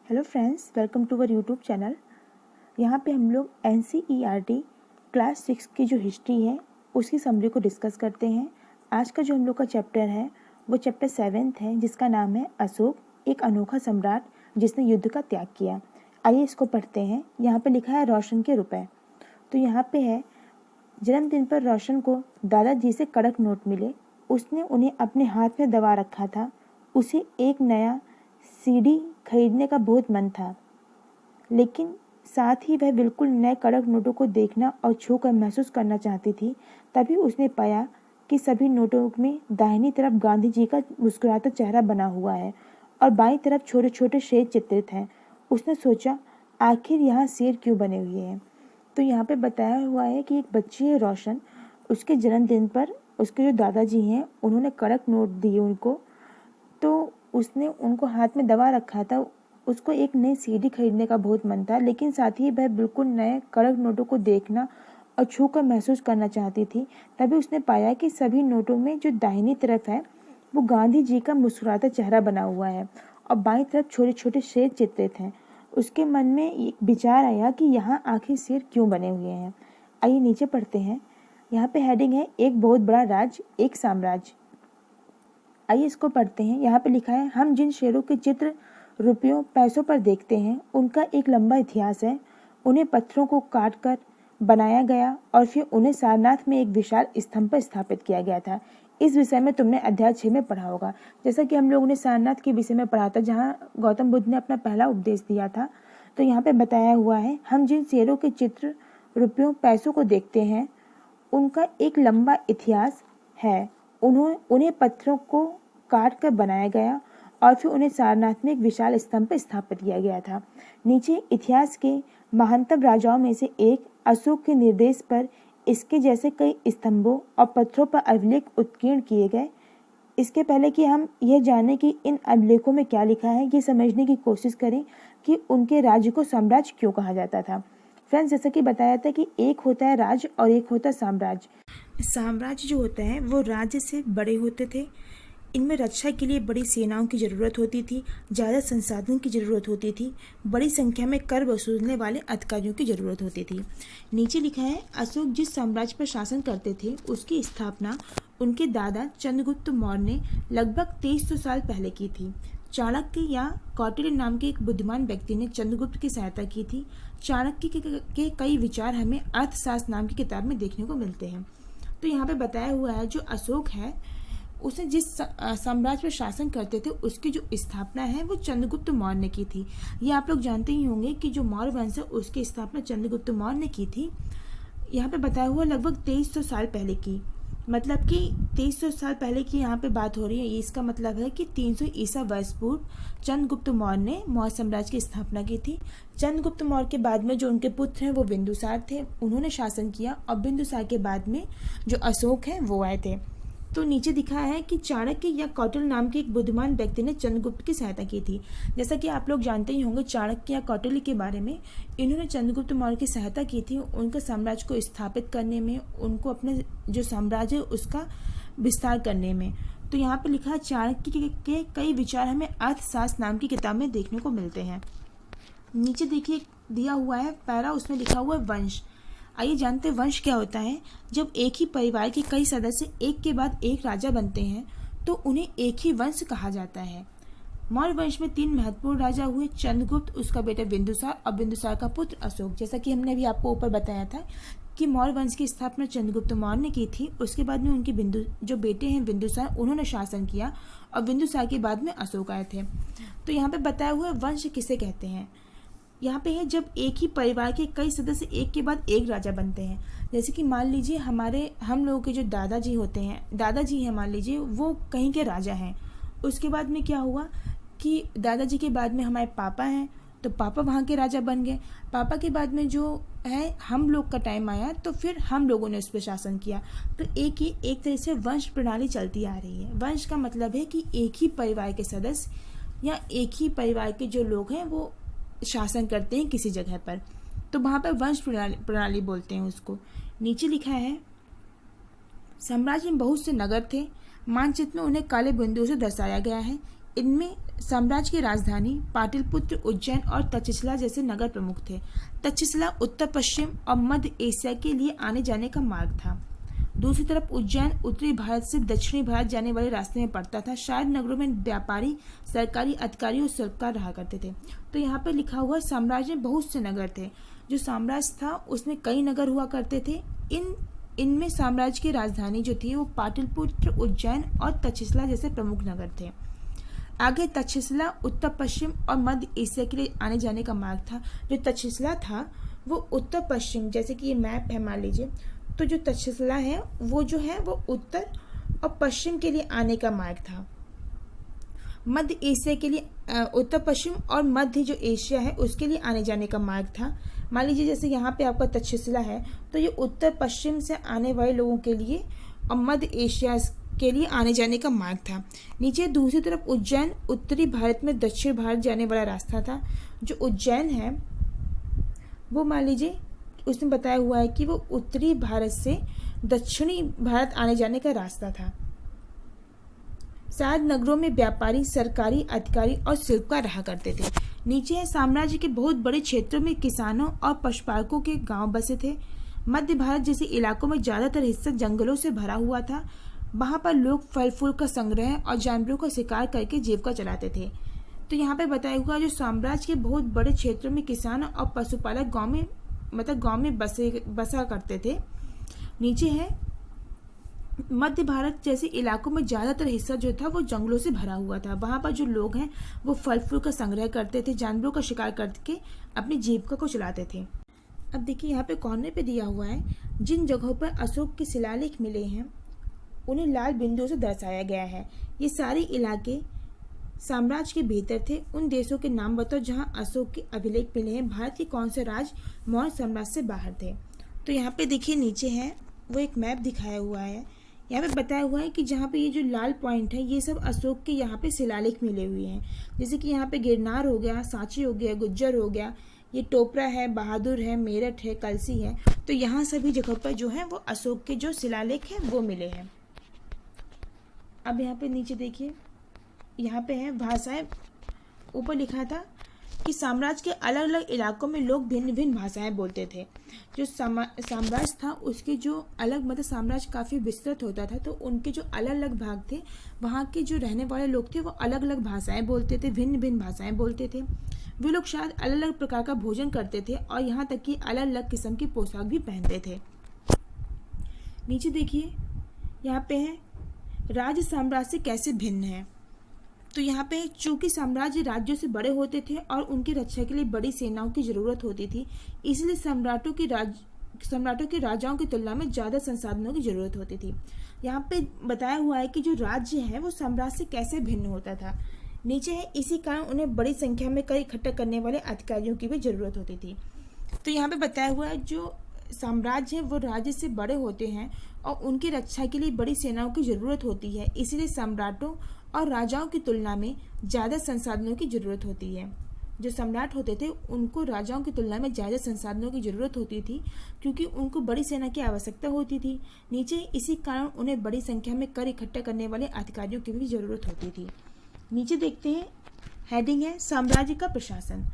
Hello friends, welcome to our YouTube channel. यहाँ पे हम लोग NCERT क्लास 6 की जो हिस्ट्री है उसकी समरी को डिस्कस करते हैं। आज का जो हम लोग का चैप्टर है वो चैप्टर 7th है, जिसका नाम है अशोक, एक अनोखा सम्राट जिसने युद्ध का त्याग किया। आइए इसको पढ़ते हैं। यहाँ पे लिखा है रोशन के रुपए। तो यहाँ पे है, जन्मदिन पर रोशन को दादाजी से कड़क नोट मिले। उसने उन्हें अपने हाथ में दबा रखा था। उसे एक नया सीडी खरीदने का बहुत मन था, लेकिन साथ ही वह बिल्कुल नए कड़क नोटों को देखना और छूकर महसूस करना चाहती थी। तभी उसने पाया कि सभी नोटों में दाहिनी तरफ गांधी जी का मुस्कुराता चेहरा बना हुआ है और बाईं तरफ छोटे छोटे शेर चित्रित हैं। उसने सोचा, आखिर यहाँ शेर क्यों बने हुए हैं? तो यहाँ पे बताया हुआ है कि एक बच्ची है रोशन, उसके जन्मदिन पर उसके जो दादाजी हैं उन्होंने कड़क नोट दिए उनको, तो उसने उनको हाथ में दबा रखा था। उसको एक नई सीडी खरीदने का बहुत मन था, लेकिन साथ ही वह बिल्कुल नए कड़क नोटों को देखना और छूकर महसूस करना चाहती थी। तभी उसने पाया कि सभी नोटों में जो दाहिनी तरफ है वो गांधी जी का मुस्कुराता चेहरा बना हुआ है और बाईं तरफ छोटे छोटे शेर चित्रित हैं। उसके मन में एक विचार आया कि यहाँ आखिर शेर क्यों बने हुए हैं। आइए नीचे पढ़ते हैं। यहाँ पे हेडिंग है, एक बहुत बड़ा राज्य, एक साम्राज्य। आइए इसको पढ़ते हैं। यहाँ पे लिखा है, हम जिन शेरों के चित्र रुपयों पैसों पर देखते हैं उनका एक लंबा इतिहास है। उन्हें पत्थरों को काट कर बनाया गया और फिर उन्हें सारनाथ में एक विशाल स्तंभ पर स्थापित किया गया था। इस विषय में तुमने अध्याय 6 में पढ़ा होगा। जैसा कि हम लोगों ने सारनाथ के विषय में पढ़ा था, जहाँ गौतम बुद्ध ने अपना पहला उपदेश दिया था। तो यहाँ पे बताया हुआ है, हम जिन शेरों के चित्र रुपयों पैसों को देखते हैं उनका एक लंबा इतिहास है। उन्हें पत्थरों को काट कर बनाया गया और फिर उन्हें सारनाथ में एक विशाल स्तंभ पर स्थापित किया गया था। नीचे इतिहास के महानतम राजाओं में से एक अशोक के निर्देश पर इसके जैसे कई स्तंभों और पत्थरों पर अभिलेख उत्कीर्ण किए गए। इसके पहले कि हम यह जानें कि इन अभिलेखों में क्या लिखा है, ये समझने की कोशिश करें कि उनके राज्य को साम्राज्य क्यों कहा जाता था। फ्रेंड्स, जैसा कि बताया था कि एक होता है राज्य और एक होता है साम्राज्य। साम्राज्य जो होता है वो राज्य से बड़े होते थे। इनमें रक्षा के लिए बड़ी सेनाओं की ज़रूरत होती थी, ज़्यादा संसाधन की ज़रूरत होती थी, बड़ी संख्या में कर वसूलने वाले अधिकारियों की ज़रूरत होती थी। नीचे लिखा है, अशोक जिस साम्राज्य पर शासन करते थे उसकी स्थापना उनके दादा चंद्रगुप्त मौर्य ने लगभग 2300 साल पहले की थी। चाणक्य या कौटिल्य नाम के एक बुद्धिमान व्यक्ति ने चंद्रगुप्त की सहायता की थी। चाणक्य के कई विचार हमें अर्थशास्त्र नाम की किताब में देखने को मिलते हैं। तो यहाँ पे बताया हुआ है, जो अशोक है उसने जिस साम्राज्य पर शासन करते थे उसकी जो स्थापना है वो चंद्रगुप्त मौर्य ने की थी। ये आप लोग जानते ही होंगे कि जो मौर्य वंश है उसकी स्थापना चंद्रगुप्त मौर्य ने की थी। यहाँ पे बताया हुआ लगभग 2300 साल पहले की, मतलब कि 2300 साल पहले की यहाँ पे बात हो रही है। ये इसका मतलब है कि 300 ईसा वर्ष पूर्व चंद्रगुप्त मौर्य ने मौर्य साम्राज्य की स्थापना की थी। चंद्रगुप्त मौर्य के बाद में जो उनके पुत्र हैं वो बिंदुसार थे, उन्होंने शासन किया और बिंदुसार के बाद में जो अशोक हैं वो आए थे। तो नीचे दिखा है कि चाणक्य या कौटिल्य नाम के एक बुद्धिमान व्यक्ति ने चंद्रगुप्त की सहायता की थी। जैसा कि आप लोग जानते ही होंगे चाणक्य या कौटिल्य के बारे में, इन्होंने चंद्रगुप्त मौर्य की सहायता की थी उनके साम्राज्य को स्थापित करने में, उनको अपने जो साम्राज्य है उसका विस्तार करने में। तो यहाँ पे लिखा है, चाणक्य के कई विचार हमें अर्थशास्त्र नाम की किताब में देखने को मिलते हैं। नीचे देखिए दिया हुआ है पैरा, उसमें लिखा हुआ है वंश। आइए जानते हैं वंश क्या होता है। जब एक ही परिवार के कई सदस्य एक के बाद एक राजा बनते हैं तो उन्हें एक ही वंश कहा जाता है। मौर्य वंश में 3 महत्वपूर्ण राजा हुए, चंद्रगुप्त, उसका बेटा बिंदुसार और बिंदुसार का पुत्र अशोक। जैसा कि हमने अभी आपको ऊपर बताया था कि मौर्य वंश की स्थापना चंद्रगुप्त मौर्य ने की थी। उसके बाद में उनके जो बेटे हैं बिंदुसार, उन्होंने शासन किया और बिंदुसार के बाद में अशोक आए थे। तो यहाँ पे बताया हुआ वंश किसे कहते हैं। यहाँ पे है जब एक ही परिवार के कई सदस्य एक के बाद एक राजा बनते हैं। जैसे कि मान लीजिए हम लोगों के जो दादाजी होते हैं, दादाजी हैं मान लीजिए, वो कहीं के राजा हैं। उसके बाद में क्या हुआ कि दादाजी के बाद में हमारे पापा हैं, तो पापा वहाँ के राजा बन गए। पापा के बाद में जो है हम लोग का टाइम आया तो फिर हम लोगों ने उस पर शासन किया। तो एक तरह से वंश प्रणाली चलती आ रही है। वंश का मतलब है कि एक ही परिवार के सदस्य या एक ही परिवार के जो लोग हैं वो शासन करते हैं किसी जगह पर, तो वहाँ पर वंश प्रणाली बोलते हैं उसको। नीचे लिखा है, साम्राज्य में बहुत से नगर थे। मानचित्र में उन्हें काले बिंदुओं से दर्शाया गया है। इनमें साम्राज्य की राजधानी पाटलिपुत्र, उज्जैन और तक्षशिला जैसे नगर प्रमुख थे। तक्षशिला उत्तर पश्चिम और मध्य एशिया के लिए आने जाने का मार्ग था। दूसरी तरफ उज्जैन उत्तरी भारत से दक्षिणी भारत जाने वाले रास्ते में पड़ता था। शायद नगरों में व्यापारी, सरकारी अधिकारी और शिल्पकार रहा करते थे। तो यहाँ पे लिखा हुआ साम्राज्य में बहुत से नगर थे। जो साम्राज्य था उसमें कई नगर हुआ करते थे। इनमें साम्राज्य की राजधानी जो थी वो पाटलिपुत्र, उज्जैन और तक्षशिला जैसे प्रमुख नगर थे। आगे तक्षशिला उत्तर पश्चिम और मध्य एशिया के लिए आने जाने का मार्ग था। जो तक्षशिला था वो उत्तर पश्चिम, जैसे कि ये मैप है मान लीजिए, तो जो तक्षशिला है वो उत्तर और पश्चिम के लिए आने का मार्ग था। मध्य एशिया के लिए उत्तर पश्चिम और मध्य जो एशिया है उसके लिए आने जाने का मार्ग था। मान लीजिए जैसे यहाँ पे आपका तक्षशिला है तो ये उत्तर पश्चिम से आने वाले लोगों के लिए और मध्य एशिया के लिए आने जाने का मार्ग था। नीचे दूसरी तरफ उज्जैन उत्तरी भारत में दक्षिण भारत जाने वाला रास्ता था। जो उज्जैन है वो मान लीजिए उसमें बताया हुआ है कि वो उत्तरी भारत से दक्षिणी भारत आने जाने का रास्ता था। शायद नगरों में व्यापारी, सरकारी अधिकारी और शिल्पकार रहा करते थे। नीचे है साम्राज्य के बहुत बड़े क्षेत्रों में किसानों और पशुपालकों के गांव बसे थे। मध्य भारत जैसे इलाकों में ज्यादातर हिस्सा जंगलों से भरा हुआ था। वहां पर लोग फल फूल का संग्रह और जानवरों का शिकार करके जीविका चलाते थे। तो यहाँ पे बताया हुआ जो साम्राज्य के बहुत बड़े क्षेत्रों में किसान और पशुपालक गांव में बसा करते थे। नीचे है मध्य भारत जैसे इलाकों में ज्यादातर हिस्सा जो था वो जंगलों से भरा हुआ था। वहां पर जो लोग हैं वो फल फूल का संग्रह करते थे, जानवरों का शिकार करके अपनी जीविका को चलाते थे। अब देखिए यहाँ पे कॉर्नर पे दिया हुआ है जिन जगहों पर अशोक के शिलालेख मिले हैं उन्हें लाल बिंदुओं से दर्शाया गया है। ये सारे इलाके साम्राज्य के भीतर थे। उन देशों के नाम बताओ जहां अशोक के अभिलेख मिले हैं। भारत के कौन से राज्य मौर्य साम्राज्य से बाहर थे। तो यहाँ पे देखिए नीचे है वो एक मैप दिखाया हुआ है। यहाँ पे बताया हुआ है कि जहाँ पे ये जो लाल पॉइंट है ये सब अशोक के यहाँ पे शिलालेख मिले हुए हैं। जैसे कि यहाँ पे गिरनार हो गया, सांची हो गया, गुज्जर हो गया, ये टोपरा है, बहादुर है, मेरठ है, कलसी है। तो यहाँ सभी जगह पर जो है वो अशोक के जो शिलालेख हैं वो मिले हैं। अब यहाँ पे नीचे देखिए यहाँ पे है भाषाएं। ऊपर लिखा था कि साम्राज्य के अलग अलग इलाकों में लोग भिन्न भिन्न भाषाएं बोलते थे। जो साम्राज्य था उसके जो अलग साम्राज्य काफ़ी विस्तृत होता था तो उनके जो अलग अलग भाग थे वहाँ के जो रहने वाले लोग थे वो अलग अलग भाषाएं बोलते थे, भिन्न भिन्न भाषाएं बोलते थे। वे लोग शायद अलग अलग प्रकार का भोजन करते थे और यहाँ तक कि अलग अलग किस्म की पोशाक भी पहनते थे। नीचे देखिए यहाँ पे है राज्य साम्राज्य से कैसे भिन्न है। तो यहाँ पे चूंकि साम्राज्य राज्यों से बड़े होते थे और उनकी रक्षा के लिए बड़ी सेनाओं की जरूरत होती थी, इसलिए सम्राटों के राजाओं की तुलना में ज्यादा संसाधनों की जरूरत होती थी। यहाँ पे बताया हुआ है कि जो राज्य है वो साम्राज्य से कैसे भिन्न होता था। नीचे है इसी कारण उन्हें बड़ी संख्या में कर इकट्ठा करने वाले अधिकारियों की भी जरूरत होती थी। तो यहाँ पे बताया हुआ है जो साम्राज्य है वो राज्य से बड़े होते हैं और उनकी रक्षा के लिए बड़ी सेनाओं की जरूरत होती है, इसलिए सम्राटों और राजाओं की तुलना में ज़्यादा संसाधनों की जरूरत होती है। जो सम्राट होते थे उनको राजाओं की तुलना में ज़्यादा संसाधनों की जरूरत होती थी क्योंकि उनको बड़ी सेना की आवश्यकता होती थी। नीचे इसी कारण उन्हें बड़ी संख्या में कर इकट्ठा करने वाले अधिकारियों की भी जरूरत होती थी। नीचे देखते हैं हेडिंग है साम्राज्य का प्रशासन।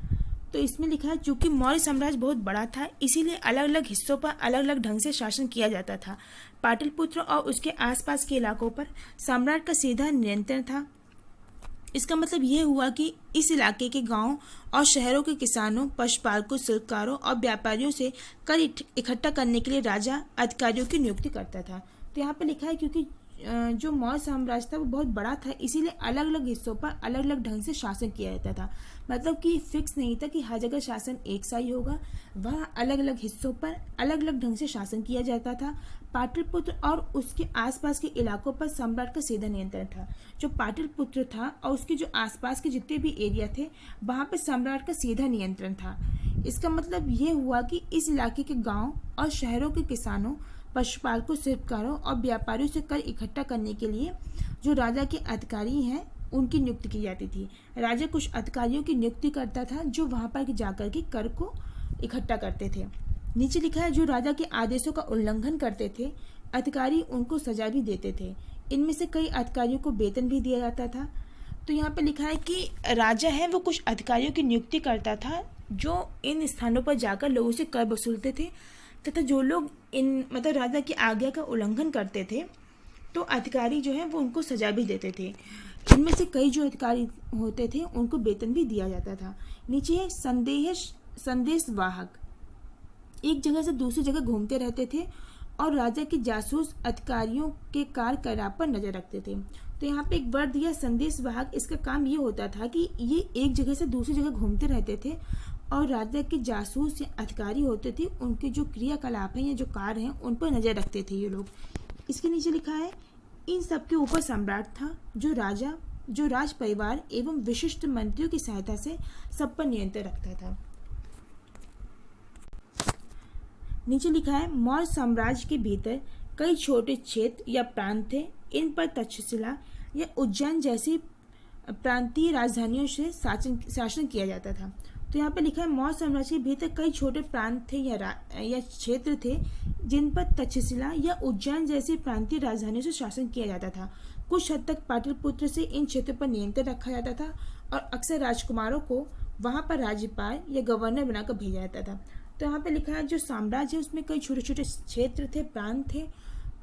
तो इसमें लिखा है चूंकि मौर्य साम्राज्य बहुत बड़ा था इसीलिए अलग अलग हिस्सों पर अलग अलग ढंग से शासन किया जाता था। पाटलिपुत्र और उसके आसपास के इलाकों पर सम्राट का सीधा नियंत्रण था। इसका मतलब यह हुआ कि इस इलाके के गांवों और शहरों के किसानों, पशुपालकों, शिल्पकारों और व्यापारियों से कर इकट्ठा करने के लिए राजा अधिकारियों की नियुक्ति करता था। तो यहाँ पे लिखा है क्योंकि जो मौर्य साम्राज्य था वो बहुत बड़ा था इसीलिए अलग अलग हिस्सों पर अलग अलग ढंग से शासन किया जाता था। मतलब कि फिक्स नहीं था कि हर जगह शासन एक सा ही होगा, वह अलग अलग हिस्सों पर अलग अलग ढंग से शासन किया जाता था। पाटलिपुत्र और उसके आसपास के इलाकों पर सम्राट का सीधा नियंत्रण था। जो पाटलिपुत्र था और उसके जो आसपास के जितने भी एरिया थे वहाँ पर सम्राट का सीधा नियंत्रण था। इसका मतलब ये हुआ कि इस इलाके के गाँव और शहरों के किसानों, पशुपालकों, शिल्पकारों और व्यापारियों से कर इकट्ठा करने के लिए जो राजा के अधिकारी हैं उनकी नियुक्ति की जाती थी। राजा कुछ अधिकारियों की नियुक्ति करता था जो वहां पर जाकर के कर को इकट्ठा करते थे। नीचे लिखा है जो राजा के आदेशों का उल्लंघन करते थे अधिकारी उनको सजा भी देते थे। इनमें से कई अधिकारियों को वेतन भी दिया जाता था। तो यहाँ पे लिखा है कि राजा है वो कुछ अधिकारियों की नियुक्ति करता था जो इन स्थानों पर जाकर लोगों से कर वसूलते थे, तथा जो लोग इन मतलब राजा की आज्ञा का उल्लंघन करते थे तो अधिकारी जो है वो उनको सजा भी देते थे। इनमें से कई जो अधिकारी होते थे उनको वेतन भी दिया जाता था। नीचे है संदेश वाहक, एक जगह से दूसरी जगह घूमते रहते थे और राजा के जासूस अधिकारियों के कार्यकलाप पर नजर रखते थे। तो यहाँ पे एक वर्ड दिया संदेश वाहक, इसका काम ये होता था कि ये एक जगह से दूसरी जगह घूमते रहते थे और राजा के जासूस या अधिकारी होते थे उनके जो क्रियाकलाप हैं या जो कार्य हैं उन पर नजर रखते थे ये लोग। इसके नीचे लिखा है इन सबके ऊपर सम्राट था जो राज परिवार एवं विशिष्ट मंत्रियों की सहायता से सब पर नियंत्रण रखता था। नीचे लिखा है मौर्य साम्राज्य के भीतर कई छोटे क्षेत्र या प्रांत थे। इन पर तक्षशिला या उज्जैन जैसी प्रांतीय राजधानियों से शासन किया जाता था। तो यहाँ पे लिखा है मौर्य साम्राज्य के भीतर कई छोटे प्रांत थे या क्षेत्र थे जिन पर तक्षशिला या उज्जैन जैसी प्रांतीय राजधानियों से शासन किया जाता था। कुछ हद तक पाटलिपुत्र से इन क्षेत्रों पर नियंत्रण रखा जाता था और अक्सर राजकुमारों को वहां पर राज्यपाल या गवर्नर बनाकर भेजा जाता था। तो यहाँ पे लिखा है जो साम्राज्य है उसमें कई छोटे छोटे क्षेत्र थे, प्रांत थे।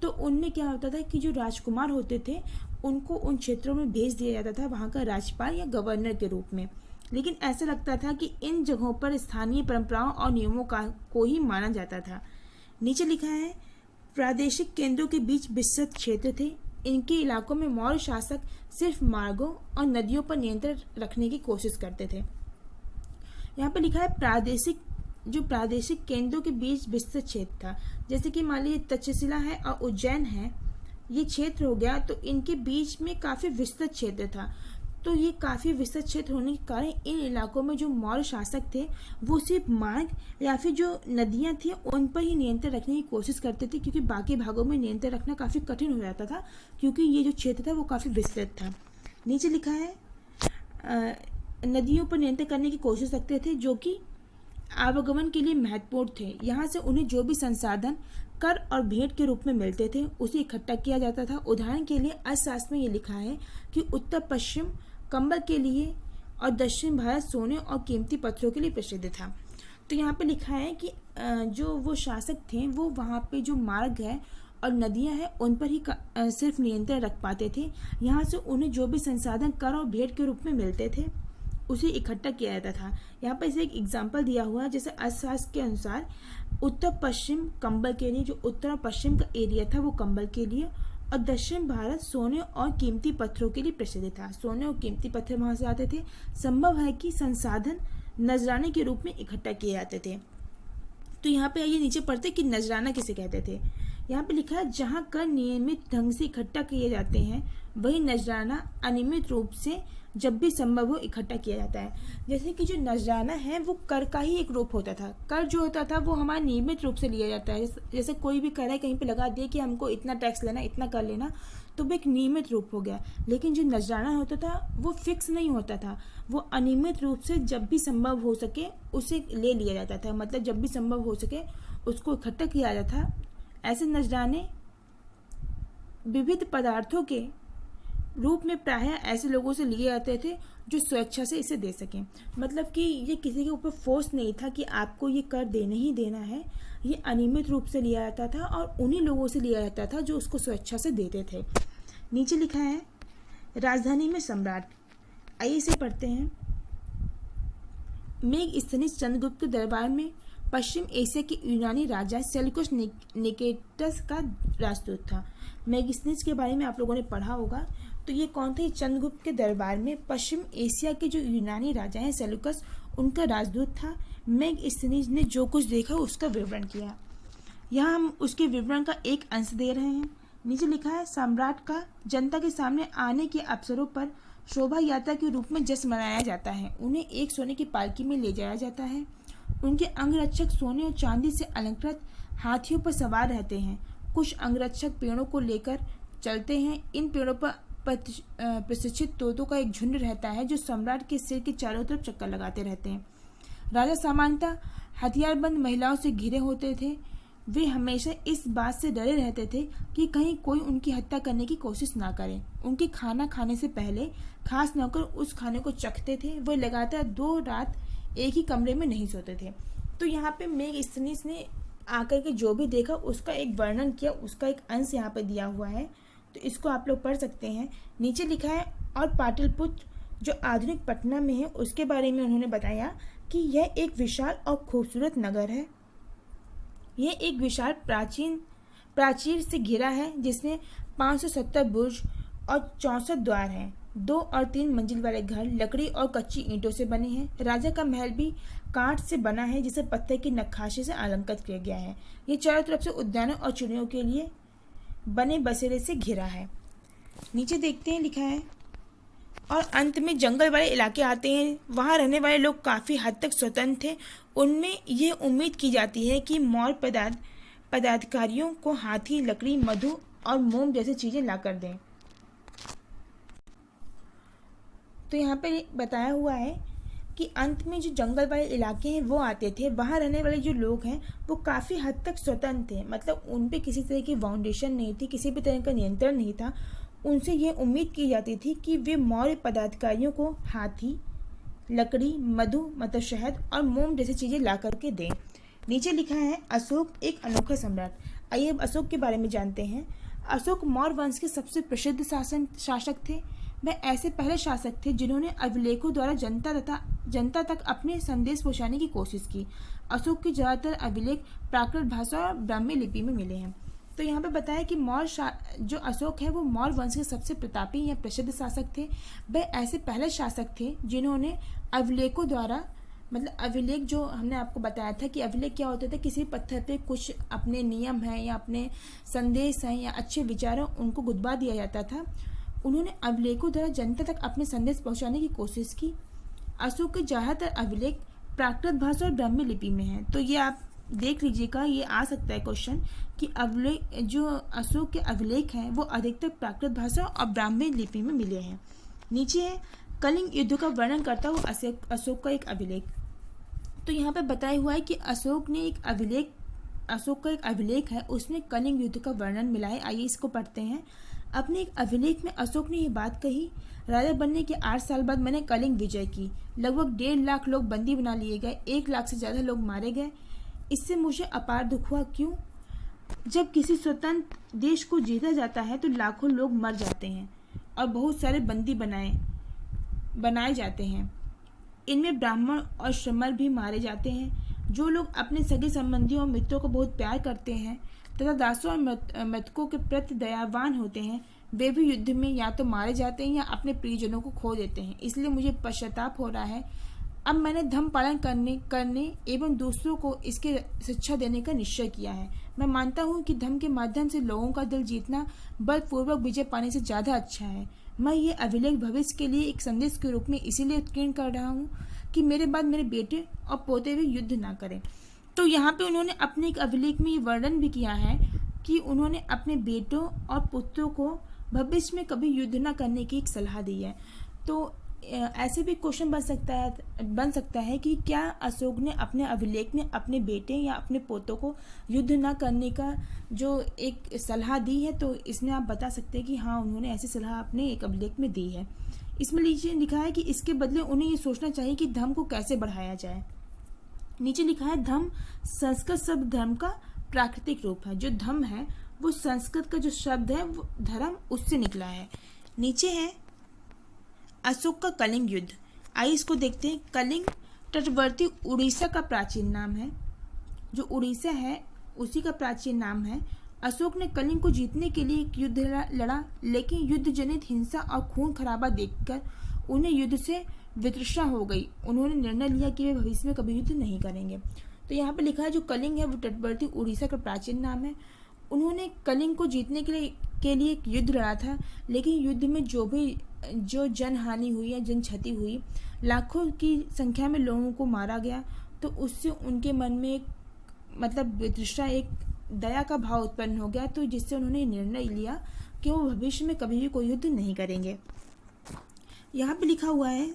तो उनमें क्या होता था कि जो राजकुमार होते थे उनको उन क्षेत्रों में भेज दिया जाता था वहाँ का राज्यपाल या गवर्नर के रूप में। लेकिन ऐसा लगता था कि इन जगहों पर स्थानीय परंपराओं और नियमों को ही माना जाता था। नीचे लिखा है प्रादेशिक केंद्रों के बीच विस्तृत क्षेत्र थे। इनके इलाकों में मौर्य शासक सिर्फ मार्गों और नदियों पर नियंत्रण रखने की कोशिश करते थे। यहाँ पे लिखा है प्रादेशिक केंद्रों के बीच विस्तृत क्षेत्र था। जैसे कि मान लीजिए तक्षशिला है और उज्जैन है, ये क्षेत्र हो गया, तो इनके बीच में काफी विस्तृत क्षेत्र था। तो ये काफी विस्तृत क्षेत्र होने के कारण इन इलाकों में जो मौर्य शासक थे वो सिर्फ मार्ग या फिर जो नदियां थी उन पर ही नियंत्रण रखने की कोशिश करते थे, क्योंकि बाकी भागों में नियंत्रण रखना काफी कठिन हो जाता था क्योंकि ये जो क्षेत्र था वो काफी विस्तृत था। नीचे लिखा है नदियों पर नियंत्रण करने की कोशिश करते थे जो कि आवागमन के लिए महत्वपूर्ण थे। यहाँ से उन्हें जो भी संसाधन कर और भेंट के रूप में मिलते थे उसे इकट्ठा किया जाता था। उदाहरण के लिए अर्थशास्त्र में ये लिखा है कि उत्तर पश्चिम कंबल के लिए और दक्षिण भारत सोने और कीमती पत्थरों के लिए प्रसिद्ध था। तो यहाँ पे लिखा है कि जो वो शासक थे वो वहाँ पे जो मार्ग है और नदियाँ हैं उन पर ही सिर्फ नियंत्रण रख पाते थे। यहाँ से उन्हें जो भी संसाधन कर और भेंट के रूप में मिलते थे उसे इकट्ठा किया जाता था। यहाँ पर इसे एक एग्जाम्पल दिया हुआ है, जैसे अर्थशास्त्र के अनुसार उत्तर पश्चिम कंबल के लिए, जो उत्तर और पश्चिम का एरिया था वो कंबल के लिए, और दक्षिण भारत सोने और कीमती पत्थरों के लिए प्रसिद्ध था। सोने और कीमती पत्थर वहां से आते थे। संभव है कि संसाधन नजराने के रूप में इकट्ठा किए जाते थे। तो यहाँ पे आइए नीचे पढ़ते कि नजराना किसे कहते थे। यहाँ पे लिखा है जहाँ कर नियमित ढंग से इकट्ठा किए जाते हैं वही नजराना अनियमित रूप से जब भी संभव हो इकट्ठा किया जाता है। जैसे कि जो नजराना है वो कर का ही एक रूप होता था। कर जो होता था वो हमारा नियमित रूप से लिया जाता है। जैसे कोई भी कर है कहीं पे लगा दिए कि हमको इतना टैक्स लेना, इतना कर लेना, तो वो एक नियमित रूप हो गया। लेकिन जो नजराना होता था वो फिक्स नहीं होता था, वो अनियमित रूप से जब भी संभव हो सके उसे ले लिया जाता था। मतलब जब भी संभव हो सके उसको इकट्ठा किया जाता था। ऐसे नजराने विविध पदार्थों के रूप में प्रायः ऐसे लोगों से लिए जाते थे जो स्वेच्छा से इसे दे सकें। मतलब कि ये किसी के ऊपर फोर्स नहीं था कि आपको ये कर देना ही देना है। ये अनियमित रूप से लिया जाता था और उन्हीं लोगों से लिया जाता था जो उसको स्वेच्छा से देते थे। नीचे लिखा है राजधानी में सम्राट। आइए इसे पढ़ते हैं। मेगस्थनीज चंद्रगुप्त के दरबार में पश्चिम एशिया के यूनानी राजा सेल्यूकस निकेटस का राजदूत था। मेगस्थनीज के बारे में आप लोगों ने पढ़ा होगा। तो ये कौन थे? चंद्रगुप्त के दरबार में पश्चिम एशिया के जो यूनानी राजा हैं सेल्यूकस, उनका राजदूत था। मेगस्थनीज ने जो कुछ देखा उसका विवरण किया। यहाँ हम उसके विवरण का एक अंश दे रहे हैं। नीचे लिखा है सम्राट का जनता के सामने आने के अवसरों पर शोभा यात्रा के रूप में जश्न मनाया जाता है। उन्हें एक सोने की पालकी में ले जाया जाता है। उनके अंगरक्षक सोने और चांदी से अलंकृत हाथियों पर सवार रहते हैं। कुछ अंगरक्षक पेड़ों को लेकर चलते हैं। इन पेड़ों पर प्रशिक्षित तोतों का एक झुंड रहता है जो सम्राट के सिर के चारों तरफ चक्कर लगाते रहते हैं। राजा सामान्यतः हथियारबंद महिलाओं से घिरे होते थे। वे हमेशा इस बात से डरे रहते थे कि कहीं कोई उनकी हत्या करने की कोशिश ना करे। उनके खाना खाने से पहले खास नौकर उस खाने को चखते थे। वो लगातार 2 रात एक ही कमरे में नहीं सोते थे। तो यहाँ पे मेघ स्तनीज ने आकर के जो भी देखा उसका एक वर्णन किया, उसका एक अंश यहाँ पे दिया हुआ है, तो इसको आप लोग पढ़ सकते हैं। नीचे लिखा है, और पाटलिपुत्र जो आधुनिक पटना में है उसके बारे में उन्होंने बताया कि यह एक विशाल और खूबसूरत नगर है। यह एक विशाल प्राचीर से घिरा है जिसमें 570 बुर्ज और 64 द्वार हैं। 2 और 3 मंजिल वाले घर लकड़ी और कच्ची ईंटों से बने हैं। राजा का महल भी काठ से बना है जिसे पत्थर की नक्काशी से अलंकृत किया गया है। ये चारों तरफ से उद्यानों और चिड़ियों के लिए बने बसेरे से घिरा है। नीचे देखते हैं, लिखा है, और अंत में जंगल वाले इलाके आते हैं। वहाँ रहने वाले लोग काफ़ी हद तक स्वतंत्र थे। उनमें यह उम्मीद की जाती है कि मौर्य पदाधिकारियों को हाथी, लकड़ी, मधु और मोम जैसी चीज़ें ला कर दें। तो यहाँ पे बताया हुआ है कि अंत में जो जंगल वाले इलाके हैं वो आते थे। वहाँ रहने वाले जो लोग हैं वो काफ़ी हद तक स्वतंत्र थे, मतलब उन पे किसी तरह की फाउंडेशन नहीं थी, किसी भी तरह का नियंत्रण नहीं था। उनसे ये उम्मीद की जाती थी कि वे मौर्य पदाधिकारियों को हाथी, लकड़ी, मधु मतलब शहद और मोम जैसी चीज़ें ला करके दें। नीचे लिखा है, अशोक एक अनोखा सम्राट। आइए अब अशोक के बारे में जानते हैं। अशोक मौर्य वंश के सबसे प्रसिद्ध शासक थे। वह ऐसे पहले शासक थे जिन्होंने अभिलेखों द्वारा जनता तक अपने संदेश पहुंचाने की कोशिश की। अशोक के ज़्यादातर अभिलेख प्राकृत भाषा और ब्राह्मी लिपि में मिले हैं। तो यहाँ पे बताया कि जो अशोक है वो मौर्य वंश के सबसे प्रतापी या प्रसिद्ध शासक थे। वह ऐसे पहले शासक थे जिन्होंने अभिलेखों द्वारा, मतलब अभिलेख जो हमने आपको बताया था कि अभिलेख क्या होते थे, किसी पत्थर पे कुछ अपने नियम हैं या अपने संदेश हैं या अच्छे विचार हैं उनको गुदवा दिया जाता था। उन्होंने अभिलेखों द्वारा जनता तक अपने संदेश पहुंचाने की कोशिश की। अशोक के ज़्यादातर अभिलेख प्राकृत भाषा और ब्राह्मी लिपि में हैं। तो ये आप देख लीजिएगा, ये आ सकता है क्वेश्चन कि अभिलेख जो अशोक के अभिलेख हैं वो अधिकतर प्राकृत भाषा और ब्राह्मी लिपि में मिले हैं। नीचे है, कलिंग युद्ध का वर्णन करता हुआ अशोक का एक अभिलेख। तो यहाँ पे बताया हुआ है कि अशोक का एक अभिलेख है, उसमें कलिंग युद्ध का वर्णन मिला है। आइए इसको पढ़ते हैं। अपने एक अभिलेख में अशोक ने ये बात कही, राजा बनने के 8 साल बाद मैंने कलिंग विजय की। लगभग 1.5 लाख लोग बंदी बना लिए गए, 1 लाख से ज़्यादा लोग मारे गए। इससे मुझे अपार दुख हुआ। क्यों? जब किसी स्वतंत्र देश को जीता जाता है तो लाखों लोग मर जाते हैं और बहुत सारे बंदी बनाए जाते हैं। इनमें ब्राह्मण और श्रमण भी मारे जाते हैं। जो लोग अपने सगे संबंधियों और मित्रों को बहुत प्यार करते हैं तथा दासों और मृतकों के प्रति दयावान होते हैं, वे भी युद्ध में या तो मारे जाते हैं या अपने प्रियजनों को खो देते हैं। इसलिए मुझे पश्चाताप हो रहा है। अब मैंने धर्म पालन करने एवं दूसरों को इसके शिक्षा देने का निश्चय किया है। मैं मानता हूँ कि धर्म के माध्यम से लोगों का दिल जीतना बलपूर्वक विजय पाने से ज़्यादा अच्छा है। मैं ये अभिलेख भविष्य के लिए एक संदेश के रूप में इसीलिए उत्कीर्ण कर रहा हूँ कि मेरे बाद मेरे बेटे और पोते भी युद्ध ना करें। तो यहाँ पे उन्होंने अपने एक अभिलेख में ये वर्णन भी किया है कि उन्होंने अपने बेटों और पुत्रों को भविष्य में कभी युद्ध ना करने की एक सलाह दी है। तो ऐसे भी क्वेश्चन बन सकता है कि क्या अशोक ने अपने अभिलेख में अपने बेटे या अपने पोतों को युद्ध ना करने का जो एक सलाह दी है। तो इसमें आप बता सकते हैं कि हाँ, उन्होंने ऐसी सलाह अपने एक अभिलेख में दी है। इसमें नीचे लिखा है कि इसके बदले उन्हें ये सोचना चाहिए कि धर्म को कैसे बढ़ाया जाए। नीचे लिखा है, धर्म संस्कृत शब्द धर्म का प्राकृतिक रूप है। जो धर्म है वो संस्कृत का जो शब्द है वो धर्म उससे निकला है। नीचे है अशोक का कलिंग युद्ध। आइए इसको देखते हैं। कलिंग तटवर्ती उड़ीसा का प्राचीन नाम है। जो उड़ीसा है उसी का प्राचीन नाम है। अशोक ने कलिंग को जीतने के लिए एक युद्ध लड़ा, लेकिन युद्ध जनित हिंसा और खून खराबा देखकर उन्हें युद्ध से वितृष्णा हो गई। उन्होंने निर्णय लिया कि वे भविष्य में कभी युद्ध नहीं करेंगे। तो यहाँ पे लिखा है जो कलिंग है वो तटवर्ती उड़ीसा का प्राचीन नाम है। उन्होंने कलिंग को जीतने के लिए एक युद्ध लड़ा था, लेकिन युद्ध में जो जन हानि हुई या जन क्षति हुई, लाखों की संख्या में लोगों को मारा गया। तो उससे उनके मन में एक वितृष्णा, एक दया का भाव उत्पन्न हो गया। तो जिससे उन्होंने निर्णय लिया कि वो भविष्य में कभी भी कोई युद्ध नहीं करेंगे। यहाँ पे लिखा हुआ है,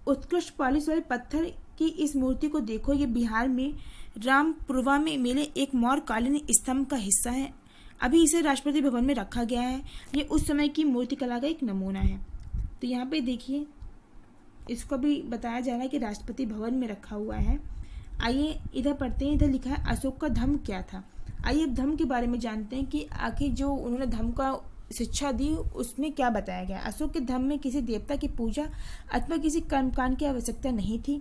उत्कृष्ट पॉलिश वाले पत्थर की इस मूर्ति को देखो, ये बिहार में रामपुरवा में मिले एक मौर्यकालीन स्तंभ का हिस्सा है। अभी इसे राष्ट्रपति भवन में रखा गया है। ये उस समय की मूर्तिकला का एक नमूना है। तो यहाँ पे देखिए, इसको भी बताया जा रहा है कि राष्ट्रपति भवन में रखा हुआ है। आइए इधर पढ़ते हैं। इधर लिखा है अशोक का धम्म क्या था। आइए अब धम्म के बारे में जानते हैं कि आखिर जो उन्होंने धम्म का शिक्षा दी उसमें क्या बताया गया। अशोक के धम्म में किसी देवता की पूजा अथवा किसी कर्मकांड की आवश्यकता नहीं थी।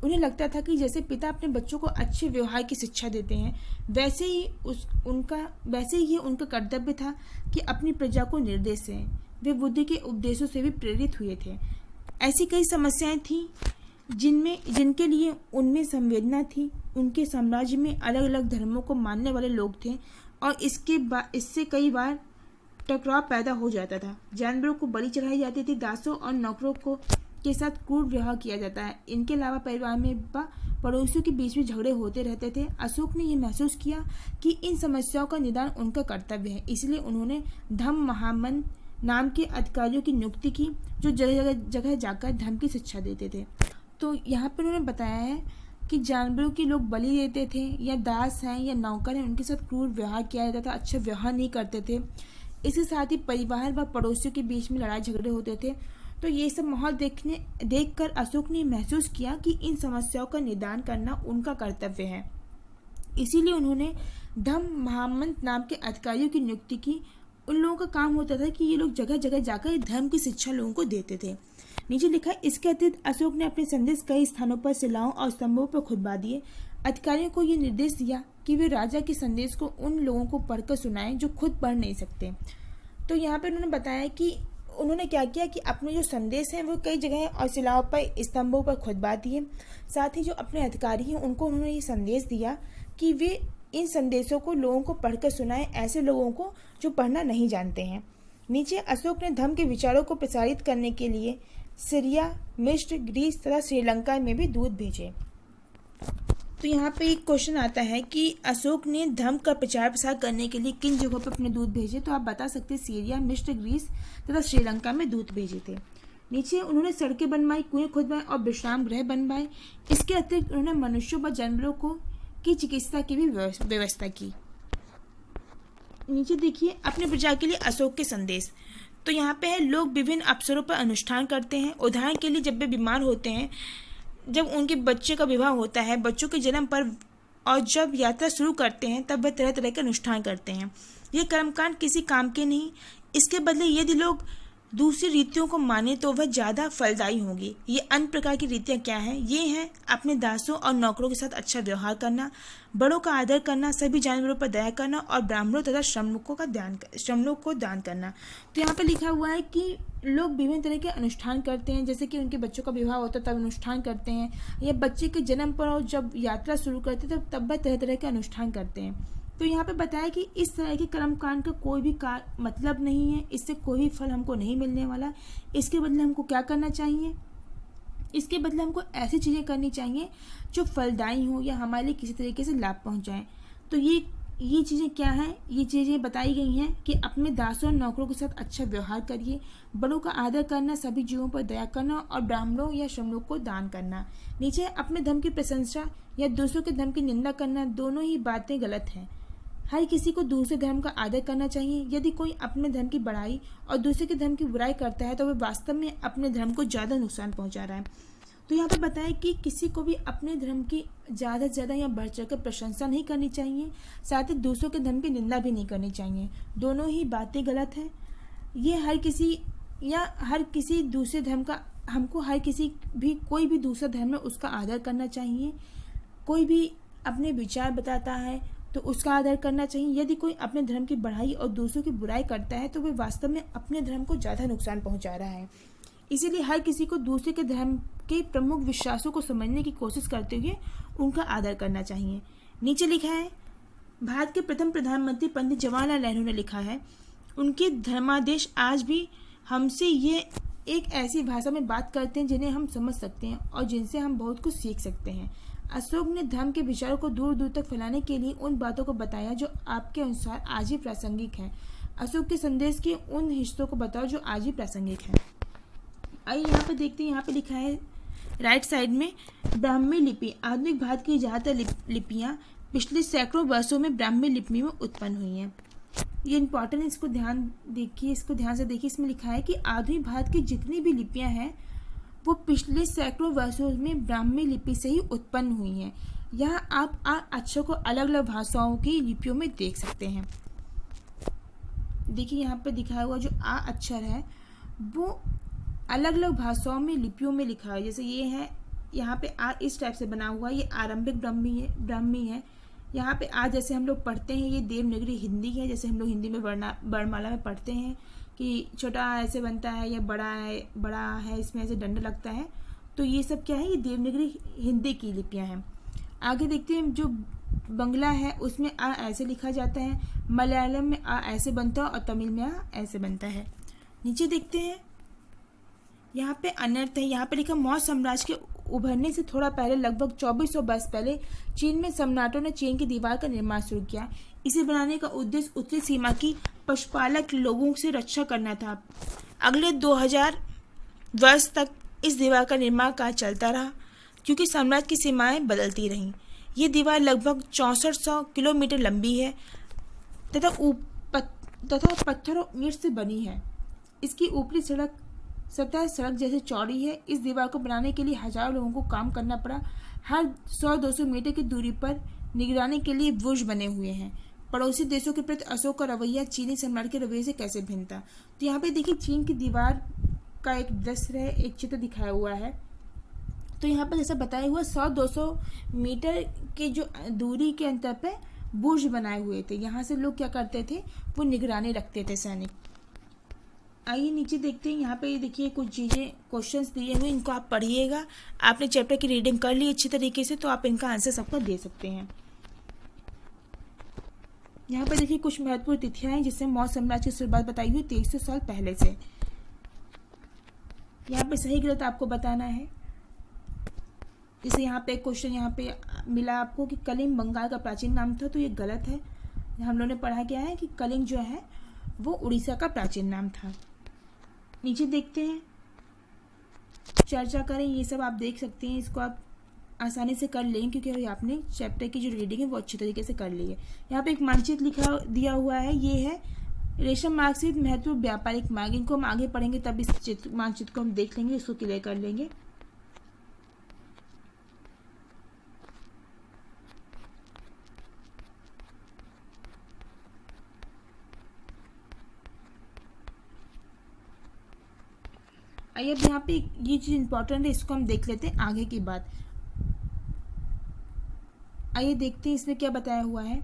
उन्हें लगता था कि जैसे पिता अपने बच्चों को अच्छे व्यवहार की शिक्षा देते हैं, वैसे ही ये उनका कर्तव्य था कि अपनी प्रजा को निर्देश दें। वे बुद्धि के उपदेशों से भी प्रेरित हुए थे। ऐसी कई समस्याएं थीं जिनके लिए उनमें संवेदना थी। उनके साम्राज्य में अलग अलग धर्मों को मानने वाले लोग थे और इससे कई बार टकराव पैदा हो जाता था। जानवरों को बलि चढ़ाई जाती थी। दासों और नौकरों के साथ क्रूर व्यवहार किया जाता है। इनके अलावा परिवार में पड़ोसियों के बीच में झगड़े होते रहते थे। अशोक ने यह महसूस किया कि इन समस्याओं का निदान उनका कर्तव्य है। इसलिए उन्होंने धम्म महामंत्र नाम के अधिकारियों की नियुक्ति की, जो जगह जगह जाकर धर्म की शिक्षा देते थे। तो यहाँ पर उन्होंने बताया है कि जानवरों के लोग बलि देते थे, या दास हैं या नौकर हैं, उनके साथ क्रूर व्यवहार किया जाता था, अच्छा व्यवहार नहीं करते थे। इसके साथ ही परिवार व पड़ोसियों के बीच में लड़ाई झगड़े होते थे। तो ये सब माहौल देखकर अशोक ने महसूस किया कि इन समस्याओं का निदान करना उनका कर्तव्य है। इसीलिए उन्होंने धम्म महामंत्र नाम के अधिकारियों की नियुक्ति की। उन लोगों का काम होता था कि ये लोग जगह जगह जाकर धर्म की शिक्षा लोगों को देते थे। नीचे लिखा है, इसके अतिरिक्त अशोक ने अपने संदेश कई स्थानों पर शिलाओं और स्तंभों पर खुदवा दिए। अधिकारियों को ये निर्देश दिया कि वे राजा के संदेश को उन लोगों को पढ़कर सुनाएं जो खुद पढ़ नहीं सकते। तो यहाँ पर उन्होंने बताया कि उन्होंने क्या किया कि अपने जो संदेश हैं वो कई जगह और शिलाओं पर स्तंभों पर खुदवा दिए। साथ ही जो अपने अधिकारी हैं उनको उन्होंने ये संदेश दिया कि वे इन संदेशों को लोगों को पढ़कर सुनाएं, ऐसे लोगों को जो पढ़ना नहीं जानते हैं। नीचे अशोक ने धम्म के विचारों को प्रसारित करने के लिए सीरिया, मिस्र, ग्रीस तथा श्रीलंका में भी दूत भेजे। तो यहाँ पे एक क्वेश्चन आता है कि अशोक ने धर्म का प्रचार प्रसार करने के लिए किन जगहों पर अपने दूत भेजे। तो आप बता सकते हैं सीरिया, मिस्र, ग्रीस तथा श्रीलंका में दूत भेजे थे। नीचे उन्होंने सड़कें बनवाई, कुएं खुदवाए और विश्राम गृह बनवाए। इसके अतिरिक्त उन्होंने मनुष्यों व जानवरों की चिकित्सा की भी व्यवस्था की। नीचे देखिए, अपने प्रजा के लिए अशोक के संदेश। तो यहाँ पे है, लोग विभिन्न अवसरों पर अनुष्ठान करते हैं। उदाहरण के लिए जब वे बीमार होते हैं, जब उनके बच्चे का विवाह होता है, बच्चों के जन्म पर, और जब यात्रा शुरू करते हैं, तब वे तरह तरह के अनुष्ठान करते हैं। ये कर्मकांड किसी काम के नहीं। इसके बदले यदि लोग दूसरी रीतियों को माने तो वह ज़्यादा फलदायी होंगी। ये अन्य प्रकार की रीतियाँ क्या हैं? ये हैं अपने दासों और नौकरों के साथ अच्छा व्यवहार करना, बड़ों का आदर करना, सभी जानवरों पर दया करना और ब्राह्मणों तथा श्रमणों को दान करना। तो यहाँ पर लिखा हुआ है कि लोग विभिन्न तरह के अनुष्ठान करते हैं, जैसे कि उनके बच्चों का विवाह होता है तब अनुष्ठान करते हैं, या बच्चे के जन्म पर और जब यात्रा शुरू करते हैं तब वह तरह तरह के अनुष्ठान करते हैं। तो यहाँ पे बताया कि इस तरह के कर्मकांड का कोई भी मतलब नहीं है, इससे कोई भी फल हमको नहीं मिलने वाला। इसके बदले हमको क्या करना चाहिए? इसके बदले हमको ऐसी चीज़ें करनी चाहिए जो फलदायी हो या हमारे लिए किसी तरीके से लाभ पहुँचाएं। तो ये चीज़ें क्या हैं? ये चीज़ें बताई गई हैं कि अपने दासों और नौकरों के साथ अच्छा व्यवहार करिए, बड़ों का आदर करना, सभी जीवों पर दया करना और ब्राह्मणों या श्रमणों को दान करना। नीचे, अपने धर्म की प्रशंसा या दूसरों के धर्म की निंदा करना, दोनों ही बातें गलत हैं। हर किसी को दूसरे धर्म का आदर करना चाहिए। यदि कोई अपने धर्म की बढ़ाई और दूसरे के धर्म की बुराई करता है तो वह वास्तव में अपने धर्म को ज़्यादा नुकसान पहुंचा रहा है। तो यहाँ पे बताएं कि किसी को भी अपने धर्म की ज़्यादा से ज़्यादा या बढ़ चढ़ कर प्रशंसा नहीं करनी चाहिए, साथ ही दूसरों के धर्म की निंदा भी नहीं करनी चाहिए। दोनों ही बातें गलत हैं। ये हर किसी दूसरे धर्म का, हमको हर किसी भी कोई भी दूसरा धर्म है उसका आदर करना चाहिए। कोई भी अपने विचार बताता है तो उसका आदर करना चाहिए। यदि कोई अपने धर्म की बढ़ाई और दूसरों की बुराई करता है तो वह वास्तव में अपने धर्म को ज़्यादा नुकसान पहुंचा रहा है। इसीलिए हर किसी को दूसरे के धर्म के प्रमुख विश्वासों को समझने की कोशिश करते हुए उनका आदर करना चाहिए। नीचे लिखा है, भारत के प्रथम प्रधानमंत्री पंडित जवाहरलाल नेहरू ने लिखा है, उनके धर्मादेश आज भी हमसे ये एक ऐसी भाषा में बात करते हैं जिन्हें हम समझ सकते हैं और जिनसे हम बहुत कुछ सीख सकते हैं। अशोक ने धर्म के विचारों को दूर दूर तक फैलाने के लिए उन बातों को बताया जो आपके अनुसार आज ही प्रासंगिक हैं। अशोक के संदेश के उन हिस्सों को बताओ जो आज ही प्रासंगिक हैं। आइए यहाँ पे देखते हैं, यहाँ पे लिखा है, राइट साइड में ब्राह्मी लिपि, आधुनिक भारत की ज़्यादातर लिपियाँ पिछले सैकड़ों वर्षों में ब्राह्मी लिपि में उत्पन्न हुई हैं। ये इंपॉर्टेंट, इसको ध्यान देखिए, इसको ध्यान से देखिए। इसमें लिखा है कि आधुनिक भारत की जितनी भी लिपियाँ हैं वो पिछले सैकड़ों वर्षों में ब्राह्मी लिपि से ही उत्पन्न हुई हैं। यहाँ आप अक्षरों को अलग अलग भाषाओं की लिपियों में देख सकते हैं। देखिए यहाँ पे दिखाया हुआ जो आ अक्षर है वो अलग अलग भाषाओं में लिपियों में लिखा है। जैसे ये है, यहाँ पे आ इस टाइप से बना हुआ है, ये आरंभिक ब्राह्मी है। यहाँ पे आ जैसे हम लोग पढ़ते हैं ये देवनागरी हिंदी है, जैसे हम लोग हिंदी में वर्णमाला में पढ़ते हैं कि छोटा ऐसे बनता है या बड़ा है इसमें ऐसे डंडा लगता है। तो ये सब क्या है, ये देवनागरी हिंदी की लिपियाँ हैं। आगे देखते हैं, जो बंगला है उसमें आ ऐसे लिखा जाता है, मलयालम में आ ऐसे बनता है और तमिल में आ ऐसे बनता है। नीचे देखते हैं, यहाँ पे अनर्थ है, यहाँ पे लिखा मौर्य साम्राज्य के उभरने से थोड़ा पहले लगभग 2400 वर्ष पहले चीन में सम्राटों ने चीन की दीवार का निर्माण शुरू किया। इसे बनाने का उद्देश्य उत्तरी सीमा की पशुपालक लोगों से रक्षा करना था। अगले 2000 वर्ष तक इस दीवार का निर्माण कार्य चलता रहा क्योंकि साम्राज्य की सीमाएं बदलती रहीं। ये दीवार लगभग 6400 किलोमीटर लंबी है तथा पत्थर और ईंट से बनी है। इसकी ऊपरी सतह सड़क जैसे चौड़ी है। इस दीवार को बनाने के लिए हजारों लोगों को काम करना पड़ा। हर 100-200 मीटर की दूरी पर निगरानी के लिए बुर्ज बने हुए हैं। पड़ोसी देशों के प्रति अशोक का रवैया चीनी सम्राट के रवैये से कैसे भिन्न था। तो यहाँ पे देखिए चीन की दीवार का एक दृश्य है, एक चित्र दिखाया हुआ है। तो यहाँ पर जैसा बताया हुआ 100-200 मीटर के जो दूरी के अंतर पे बुर्ज बनाए हुए थे। यहाँ से लोग क्या करते थे, वो निगरानी रखते थे सैनिक। आइए नीचे देखते हैं, यहाँ पे देखिए कुछ चीज़ें क्वेश्चंस दिए हुए, इनको आप पढ़िएगा। आपने चैप्टर की रीडिंग कर ली अच्छी तरीके से तो आप इनका आंसर सबका दे सकते हैं। यहाँ पे देखिए कुछ महत्वपूर्ण तिथियां हैं जिससे मौर्य साम्राज्य की शुरुआत बताई हुई 2300 साल पहले से। यहाँ पे सही गलत आपको बताना है। जैसे यहाँ पे क्वेश्चन यहाँ पे मिला आपको कि कलिंग बंगाल का प्राचीन नाम था, तो ये गलत है। हम लोगों ने पढ़ा क्या है कि कलिंग जो है वो उड़ीसा का प्राचीन नाम था। नीचे देखते हैं, चर्चा करें, ये सब आप देख सकते हैं। इसको आप आसानी से कर लेंगे क्योंकि आपने चैप्टर की जो रीडिंग है वो अच्छी तरीके से कर ली है। यहाँ पे एक मानचित्र दिया हुआ है, ये है रेशम मार्ग से महत्वपूर्ण व्यापारिक मार्ग। इनको हम आगे पढ़ेंगे तब इस मानचित्र को हम देख लेंगे, इसको क्लियर कर लेंगे। आइए अब यहाँ पे ये चीज़ इंपॉर्टेंट है, इसको हम देख लेते हैं आगे की बात। आइए देखते हैं इसमें क्या बताया हुआ है।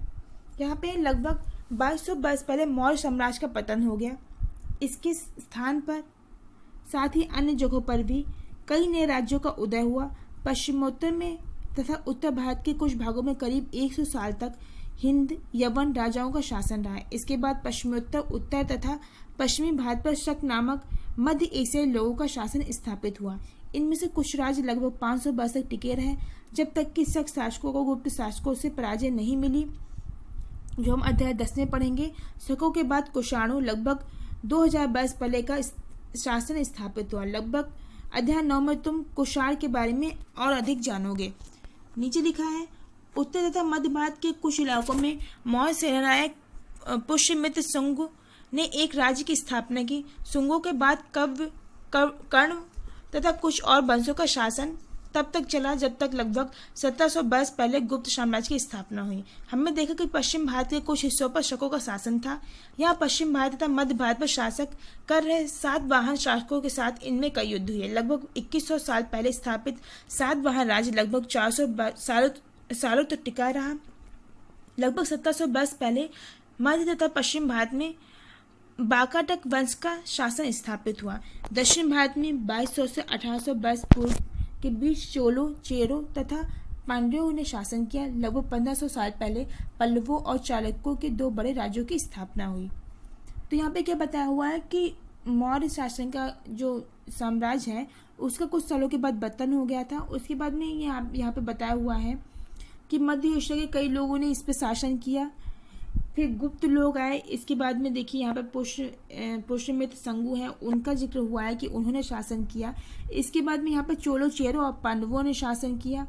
यहाँ पे लगभग 2200 वर्ष पहले मौर्य साम्राज्य का पतन हो गया। इसके स्थान पर साथ ही अन्य जगहों पर भी कई नए राज्यों का उदय हुआ। पश्चिमोत्तर में तथा उत्तर भारत के कुछ भागों में करीब 100 साल तक हिंद यवन राजाओं का शासन रहा। इसके बाद पश्चिमोत्तर, उत्तर तथा पश्चिमी भारत पर शक नामक मध्य एशियाई लोगों का शासन स्थापित हुआ। इनमें से कुछ राज्य लगभग 500 वर्ष तक टिके रहे, जब तक कि शक शासकों को गुप्त शासकों से पराजय नहीं मिली, जो हम अध्याय 10 में पढ़ेंगे। शकों के बाद कुषाणों लगभग 2000 वर्ष पहले का शासन स्थापित हुआ। लगभग अध्याय 9 में तुम कुषाण के बारे में और अधिक जानोगे। नीचे लिखा है, उत्तर तथा मध्य भारत के कुछ इलाकों में मौर्य सेनानायक पुष्यमित्र शुंग ने एक राज्य की स्थापना की। शुंगों के बाद कर्ण तथा कुछ और वंशों का शासन तब तक चला जब तक लगभग 1700 वर्ष पहले गुप्त साम्राज्य की स्थापना हुई। हमने देखा कि पश्चिम भारत के कुछ हिस्सों पर शकों का शासन था। यहाँ पश्चिम भारत तथा मध्य भारत पर शासक कर रहे सातवाहन शासकों के साथ इनमें कई युद्ध हुए। लगभग 2100 साल पहले स्थापित सातवाहन राज्य लगभग 400 सालों तक टिका रहा। लगभग 1700 वर्ष पहले मध्य तथा पश्चिम भारत में बाकाटक वंश का शासन स्थापित हुआ। दक्षिण भारत में 2200 से 1800 वर्ष पूर्व के बीच चोलों, चेरों तथा पांड्यों ने शासन किया। लगभग 1500 साल पहले पल्लवों और चालुक्यों के दो बड़े राज्यों की स्थापना हुई। तो यहाँ पे क्या बताया हुआ है कि मौर्य शासन का जो साम्राज्य है उसका कुछ सालों के बाद पतन हो गया था। उसके बाद में यहाँ पे बताया हुआ है कि मध्य एशिया के कई लोगों ने इस पर शासन किया। फिर गुप्त लोग आए। इसके बाद में देखिए यहाँ पर पुष्यमित्र संगु हैं, उनका जिक्र हुआ है कि उन्होंने शासन किया। इसके बाद में यहाँ पर चोलों चेरों और पांडवों ने शासन किया।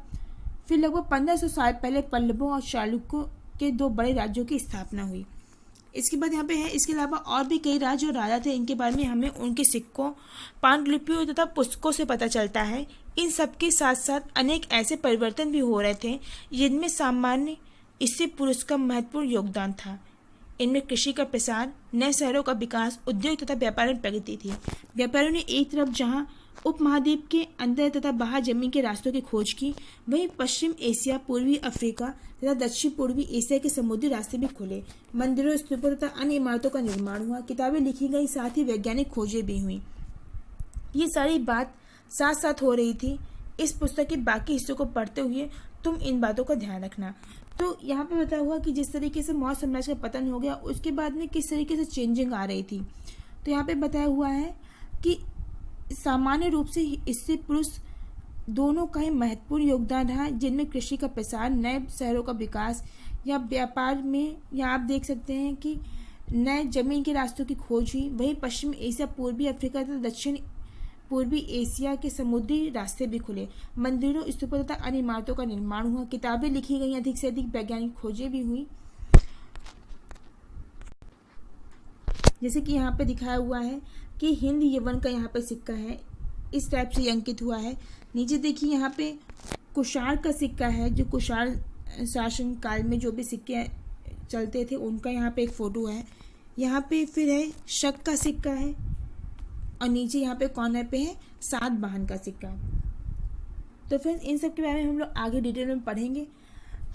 फिर लगभग 1500 साल पहले पल्लवों और चालुक्यों के 2 बड़े राज्यों की स्थापना हुई। इसके बाद यहाँ पे है, इसके अलावा और भी कई राज्य और राजा थे, इनके बारे में हमें उनके सिक्कों, पांडुलिपियों तथा पुस्तकों से पता चलता है। इन सब के साथ साथ अनेक ऐसे परिवर्तन भी हो रहे थे जिनमें सामान्य इससे पुरुष का महत्वपूर्ण योगदान था। इनमें कृषि का प्रसार, नए शहरों का विकास, उद्योग तथा व्यापार में प्रगति थी। व्यापारियों ने एक तरफ जहाँ उपमहाद्वीप के अंदर तथा बाहर जमीन के रास्तों की खोज की, वहीं पश्चिम एशिया, पूर्वी अफ्रीका तथा दक्षिण पूर्वी एशिया के समुद्री रास्ते भी खुले। मंदिरों, स्तूपों तथा अन्य इमारतों का निर्माण हुआ, किताबें लिखी गई, साथ ही वैज्ञानिक खोजें भी हुई। ये सारी बात साथ साथ हो रही थी। इस पुस्तक के बाकी हिस्सों को पढ़ते हुए तुम इन बातों का ध्यान रखना। तो यहाँ पे बताया हुआ कि जिस तरीके से मौर्य साम्राज्य का पतन हो गया, उसके बाद में किस तरीके से चेंजिंग आ रही थी। तो यहाँ पे बताया हुआ है कि सामान्य रूप से इससे पुरुष दोनों का ही महत्वपूर्ण योगदान रहा, जिनमें कृषि का प्रसार, नए शहरों का विकास या व्यापार में, यहाँ आप देख सकते हैं कि नए जमीन के रास्तों की खोज हुई। वहीं पश्चिम एशिया, पूर्वी अफ्रीका तथा दक्षिण पूर्वी एशिया के समुद्री रास्ते भी खुले। मंदिरों, स्तूपों तथा अन्य इमारतों का निर्माण हुआ, किताबें लिखी गई, अधिक से अधिक वैज्ञानिक खोजें भी हुई। जैसे कि यहाँ पे दिखाया हुआ है कि हिंद यवन का यहाँ पे सिक्का है, इस टाइप से अंकित हुआ है। नीचे देखिए यहाँ पे कुषाण का सिक्का है, जो कुषाण शासन काल में जो भी सिक्के चलते थे उनका यहाँ पे एक फ़ोटो है। यहाँ पे फिर है शक का सिक्का है, और नीचे यहाँ पे कॉर्नर पे है सातवाहन का सिक्का। तो फ्रेंड्स, इन सब के बारे में हम लोग आगे डिटेल में पढ़ेंगे।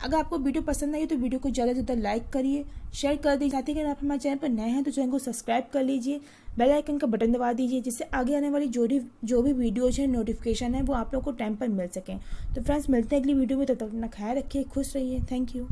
अगर आपको वीडियो पसंद आई तो वीडियो को ज़्यादा से ज़्यादा लाइक करिए, शेयर कर दीजिए। साथ ही अगर आप हमारे चैनल पर नए हैं तो चैनल को सब्सक्राइब कर लीजिए, बेल आइकन का बटन दबा दीजिए, जिससे आगे आने वाली जो भी वीडियोज़ हैं, नोटिफिकेशन है, वो आप लोग को टाइम पर मिल सकें। तो फ्रेंड्स, मिलते हैं अगली वीडियो में, तब तक अपना ख्याल रखिए, खुश रहिए। Thank you.